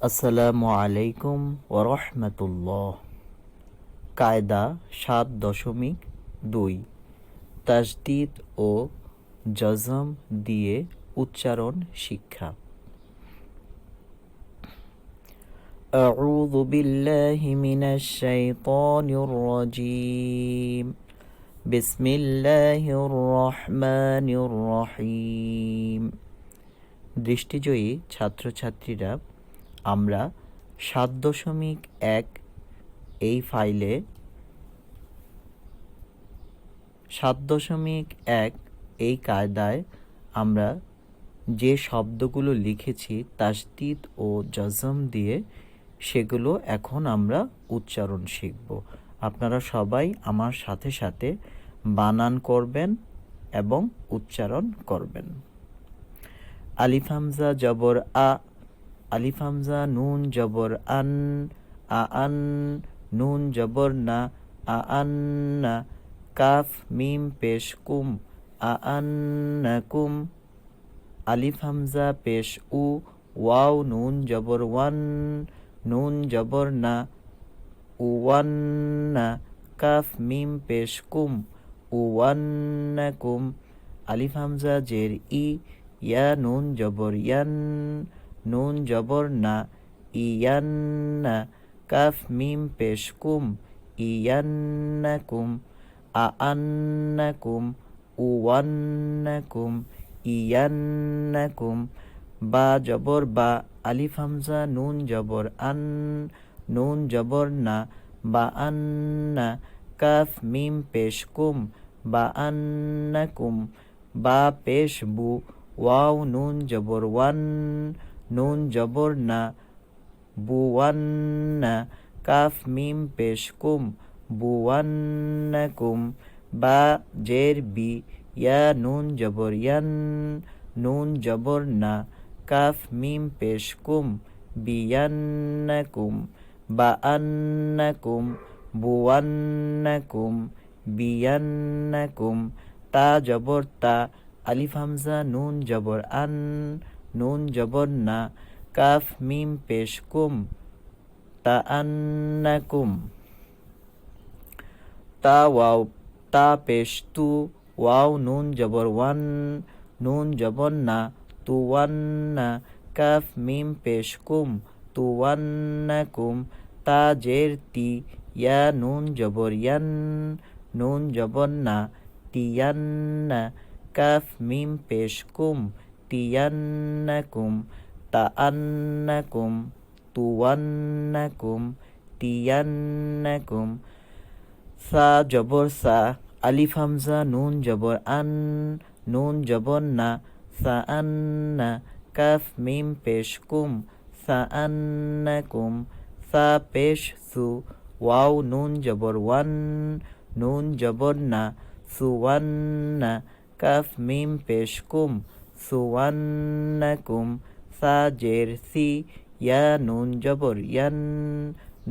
আসসালামু আলাইকুম ওরহমতুল্লাহ। কায়দা ৭.২ তাসদিদ ও জজম দিয়ে উচ্চারণ শিক্ষা। আউযু বিল্লাহি মিনাশ শাইতানির রাজীম। বিসমিল্লাহির রহমানির রহিম। দৃষ্টিজয়ী ছাত্রছাত্রীরা, আমরা ৭.১ এই ফাইলে ৭.১ এই কায়দায় আমরা যে শব্দগুলো লিখেছি তাসদিদ ও জজম দিয়ে, সেগুলো এখন আমরা উচ্চারণ শিখব। আপনারা সবাই আমার সাথে সাথে বানান করবেন এবং উচ্চারণ করবেন। আলিফ হামজা জবর আ, আলিফ হামজা নুন জবর আন, আন নুন জবর না, আন্না কাফ মিম পেশ কুম, আন্নাকুম। আলিফ হামজা পেশ উ, ওয়াও নুন জবর ওয়ান, নুন জবর না, উওয়ান্না কাফ মিম পেশ কুম, উওয়ান্নাকুম। আলিফ হামজা জের ই, ইয়া নুন জবর ইয়ান, নুন জবর না, ইয়ান্না কাফ মিম পেশ কুম, ইয়ান্নাকুম। আন্নাকুম, উওয়ান্নাকুম, ইয়ান্নাকুম। বা জবর বা, আলিফ হামজা নুন জবর আন, নুন জবর না, বা আন্না কাফ মিম পেশ কুম, বা আন্নাকুম। বা পেশ বু, ওয়াও নুন জবর ওয়ান, নুন জবর না, বুওয়ান্না কাফ মিম পেশ কুম, বুওয়ান্নাকুম। বা জের বি, ইয়া নুন জবর ইয়ান, নুন জবর না, কাফ মিম পেশ কুম, বিয়ান্নাকুম। বা আন্নাকুম, বুওয়ান্নাকুম, বিয়ান্নাকুম। তা জবর তা, আলিফ হামজা নুন জবর আন, নুন জবর না, কাফ মিম পেশ কুম, তাআন্নাকুম। তা ওয়াও, তা পেশ তু, ওয়াও নুন জবর ওয়ান, নুন জবর না, তুওয়ান্না কাফ মিম পেশ কুম, তুওয়ান্নাকুম। তা জের তি, ইয়া নুন জবর ইয়ান, নুন জবর না, তিয়ান্না কাফ মিম পেশ কুম, তিয়ান্নাকুম। তাআন্নাকুম, তুওয়ান্নাকুম, তিয়ান্নাকুম। সা জবর সা, আলিফ হামজা নুন জবর আন, নুন জবর না, সাআন্না কাফ মিম পেশ কুম, সাআন্নাকুম। সা পেশ সু, ওয়াও নুন জবর ওয়ান, নুন জবর না, সুওয়ান্না কাফ মিম পেশ কুম, সুওয়ান্নাকুম। সা জের সি, ইয়া নুন জবর ইয়ান,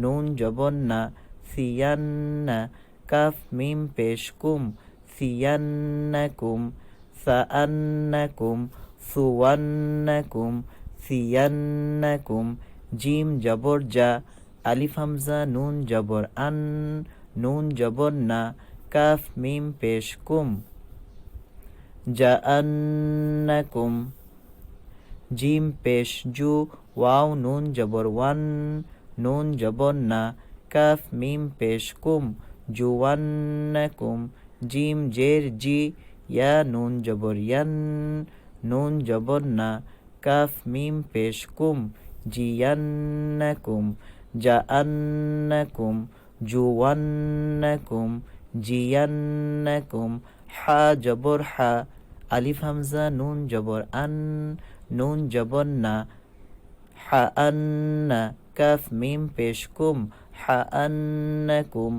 নুন জবর না, সিয়ান্না কাফ মিম পেশ কুম, সিয়ান্নাকুম। সাআন্নাকুম, সুওয়ান্নাকুম, সিয়ান্নাকুম। জিম জবর যা, আলিফ হামজা নুন জবর আন, নুন জবর না, কাফ মিম পেশ কুম, জাআন্নাকুম। জিম পেশ জু, ওয়াও নুন জবর ওয়ান, নুন জবর না, কাফ মিম পেশ কুম, জুওয়ান্নাকুম। জিম জের জি, ইয়া নুন জবর ইয়ান, নুন জবর না, কাফ মিম পেশ কুম, জিয়ান্নাকুম। জাআন্নাকুম, জুওয়ান্নাকুম, জিয়ান্নাকুম। হা জবর হা, আলিফ হামজা নুন জবর আন, নুন জবর না, হাআন্না কাফ মিম পেশ কুম, হাআন্নাকুম।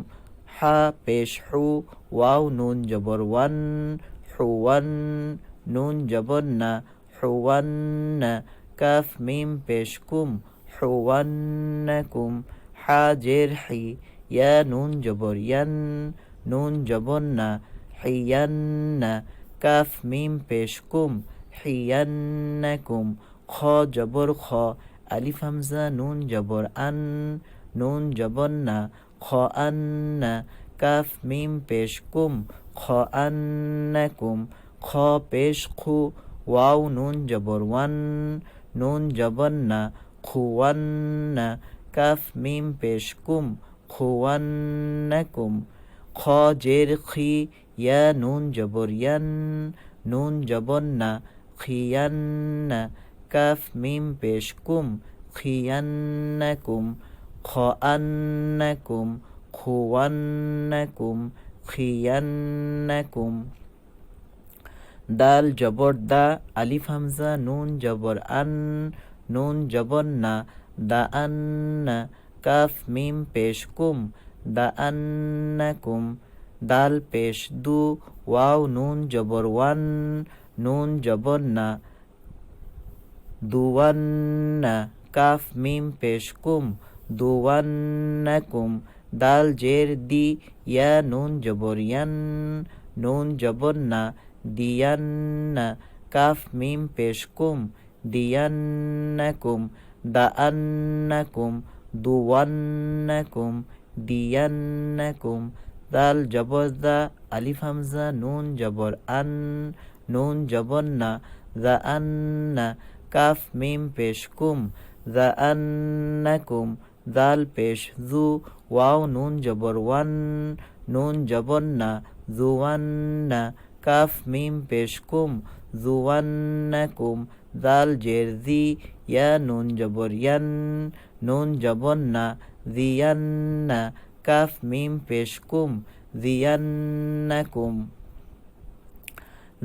হা পেশ হু, ওয়াও নুন জবর ওয়ান, হুওয়ান, নুন জবর না, হুওয়ান্না কাফ মিম পেশ কুম, হুওয়ান্নাকুম। হা জের হি, ইয়া নুন জবর ইয়ান, নুন জবর না, হিয়ান্না কাফ মিম পেশ কুম, হিয়ান্নাকুম। খ জবর খ, আলিফ হামজা নুন জবর আন, নুন জবর না, খ আন্না, কাফ মিম পেশ কুম, খ আন্নাকুম, খ পেশ খু, ওয়াও নুন জবর ওয়ান, নুন জবর না, খুয়ান্না, কাফ মিম পেশ কুম, খুয়ান্নাকুম, খ জের খি, ইয়া নুন জবর ইয়ান, নুন জবর না, খিয়ান্না, কাফ মিম পেশ কুম, খিয়ান্নাকুম, খান্নাকুম, খুয়ান্নাকুম, খিয়ান্নাকুম। দাল জবর দা, আলিফ হামজা নুন জবর আন, নুন জবর না, দা আন্না, কাফ মিম পেশ কুম, দা আন্নাকুম, দাল পেশ দু, ওয়াও নুন জবর ওয়ান, নুন জবর না, দুওয়ান্না, কাফ মিম পেশ কুম, দুওয়ান্নাকুম, দাল জের দি, ইয়া নুন জবর ইয়ান, নুন জবর না, দিয়ান্না, কাফ মিম পেশ কুম, দিয়ান্নাকুম, দাআন্নাকুম, দুওয়ান্নাকুম, দিয়ান্নাকুম, দাল জবর দা, আলিফ হামজা নুন জবর আন, নুন জবর না, দাআন্না, কাফ মিম পেশ কুম, দাআন্নাকুম, দাল পেশ জু, ওয়াও নুন জবর ওয়ান, নুন জবর না, জুওয়ান্না, কাফ মিম পেশ কুম, জুওয়ান্নাকুম, দাল জের জি, ইয়া নুন জবর ইয়ান, নুন জবর না, জিয়ান্না, কাফ মিম পেশ কুম, জিয়ান্নাকুম,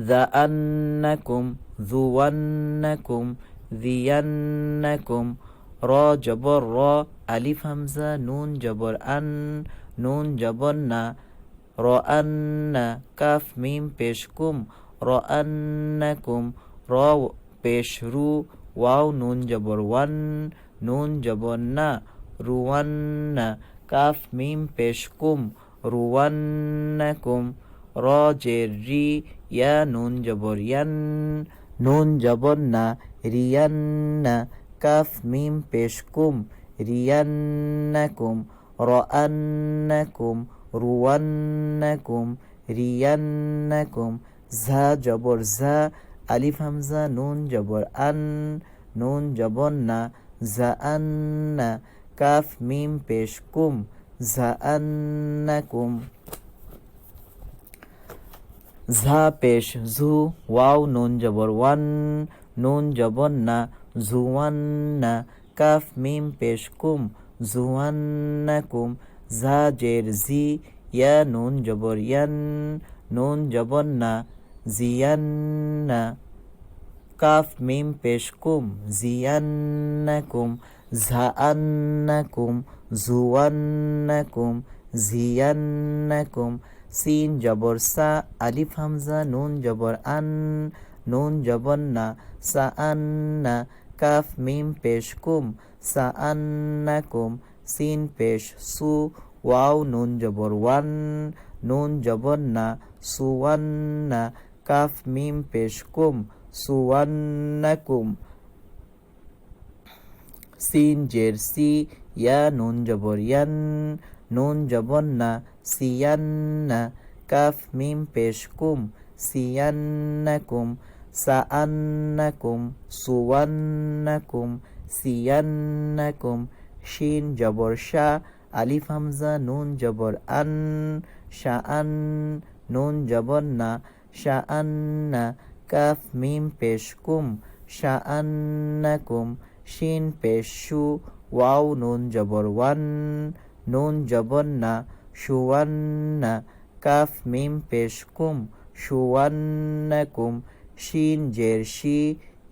জাআন্নাকুম, জুওয়ান্নাকুম, জিয়ান্নাকুম, র জবর র, আলিফ হামজা নুন জবর আন, নুন জবর না, র আন্না, কাফ মিম পেশ কুম, র আন্নাকুম, র পেশ রু, ওয়াও নুন জবর ওয়ান, নুন জবর না, রুয়ান্না, কাফ মিম পেশ কুম, রুয়ান্নাকুম, র জের রি, ইয়া নুন জবর ইয়ান, নুন জবর না, রিয়ান্না, কাফ মিম পেশ কুম, রিয়ান্নাকুম, রান্নাকুম, রুয়ান্নাকুম, রিয়ান্নাকুম, ঝা জবর ঝা, আলিফ হামজা নুন জবর আন, নুন জবর না, জাআন্না, কাফ মিম পেশ কুম, জাআন্নাকুম, ঝা পেশ ঝু, ওয়াও নুন জবর ওয়ান, নুন জবর না, জুওয়ান্না, কাফ মিম পেশ কুম, জুওয়ান্নাকুম, ঝা জের জি, ইয়া নুন জবর ইয়ান, নুন জবর না, জিয়ান্না, কাফ মিম পেশ কুম, জিয়ান্নাকুম, ঝাআন্নাকুম, জুওয়ান্নাকুম, জিয়ান্নাকুম, সিন জবর সা, আলিফ হামজা নুন জবর আন, নুন জবর না, সাআন্না, কাফ মিম পেশ কুম, সাআন্নাকুম, সিন পেশ সু, ওয়াও নুন জবর ওয়ান, নুন জবর না, সুওয়ান্না, কাফ মিম পেশ কুম, সুওয়ান্নাকুম, সিন জের সি, ইয়া নুন জবর ইয়ান, নুন জবর না, সিয়ান্না, কাফ মিম পেশ কুম, সিয়ান্নাকুম, সাআন্নাকুম, সুওয়ান্নাকুম, সিয়ান্নাকুম, শিন জবর শা, আলিফ হামজা নুন জবর আন, শাআন, নুন জবর না, শাআন্না, কাফ মিম পেশ কুম, শাআন্নাকুম, শিন পেশ শু, ওয়াও নুন জবর ওয়ান, নুন জবর না, শুওয়ান্না, কাফ মিম পেশ কুম, শুওয়ান্নাকুম, শিন জের শি,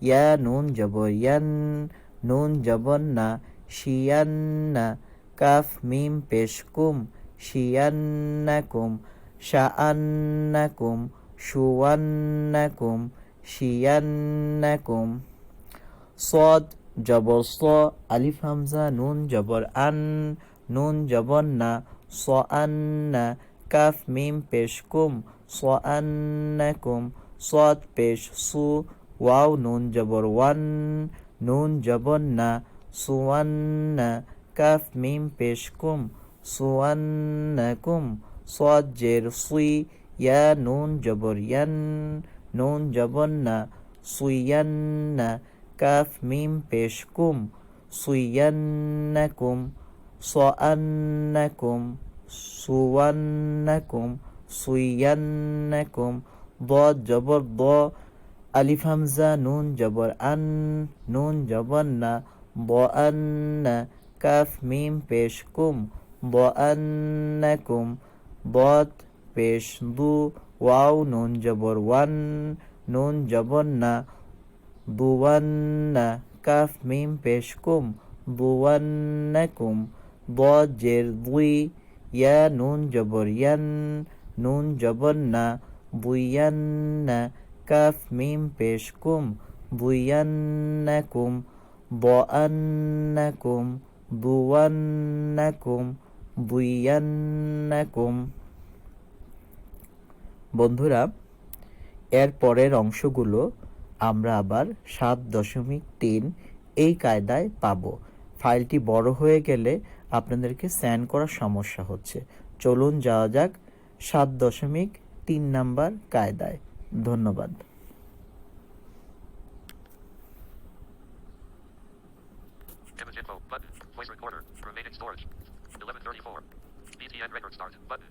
ইয়া নুন জবর ইয়ান, নুন জবর না, শিয়ান্না, কাফ মিম পেশ কুম, শিয়ান্নাকুম, শাআন্নাকুম, শুওয়ান্নাকুম, শিয়ান্নাকুম, সদ জবর স, আলিফ হামজা নুন জবর আন, নুন জবর না, সাআন্না, কাফ মিম পেশ কুম, সাআন্নাকুম, সদ পেশ সু, ওয়াও নুন জবর ওয়ান, নুন জবর না, সুয়ান্না কাফ মিম পেশ কুম সুয়ান্নাকুম সাদ জের সুই ইয়া নুন জবর ইয়ান নুন জবর না সুইয়ান্না কাফ মিম পেশ কুম সুইয়ান্নাকুম সাআন্নাকুম সুওয়ান্নাকুম সুইয়ান্নাকুম ضاد জবর দ আলিফ হামজা নুন জবর আন নুন জবর না ضأن কাফ মিম পেশ কুম ضأنকুম ضاد পেশ দু ওয়াও নুন জবর ওয়ান নুন জবর না দুওয়ান্না কাফ মিম পেশ কুম দুওয়ান্নাকুম ضاد জের দুই ইয়া নুন জবর ইয়ান নুন জবর না বুয়ান্না কাফ মিম পেশ কুম বুয়ান্নাকুম ضأنকুম দুওয়ান্নাকুম বুয়ান্নাকুম। বন্ধুরা, এর পরের অংশগুলো আমরা আবার 7.3 এই কায়দায় পাবো। ফাইলটি বড় হয়ে গেলে আপনাদেরকে স্ক্যান করার সমস্যা হচ্ছে। চলুন যাওয়া যাক 7.3 নাম্বার কায়দায়। ধন্যবাদ। Image info button. Voice recorder. Remaining storage. 1134. BTN record start button.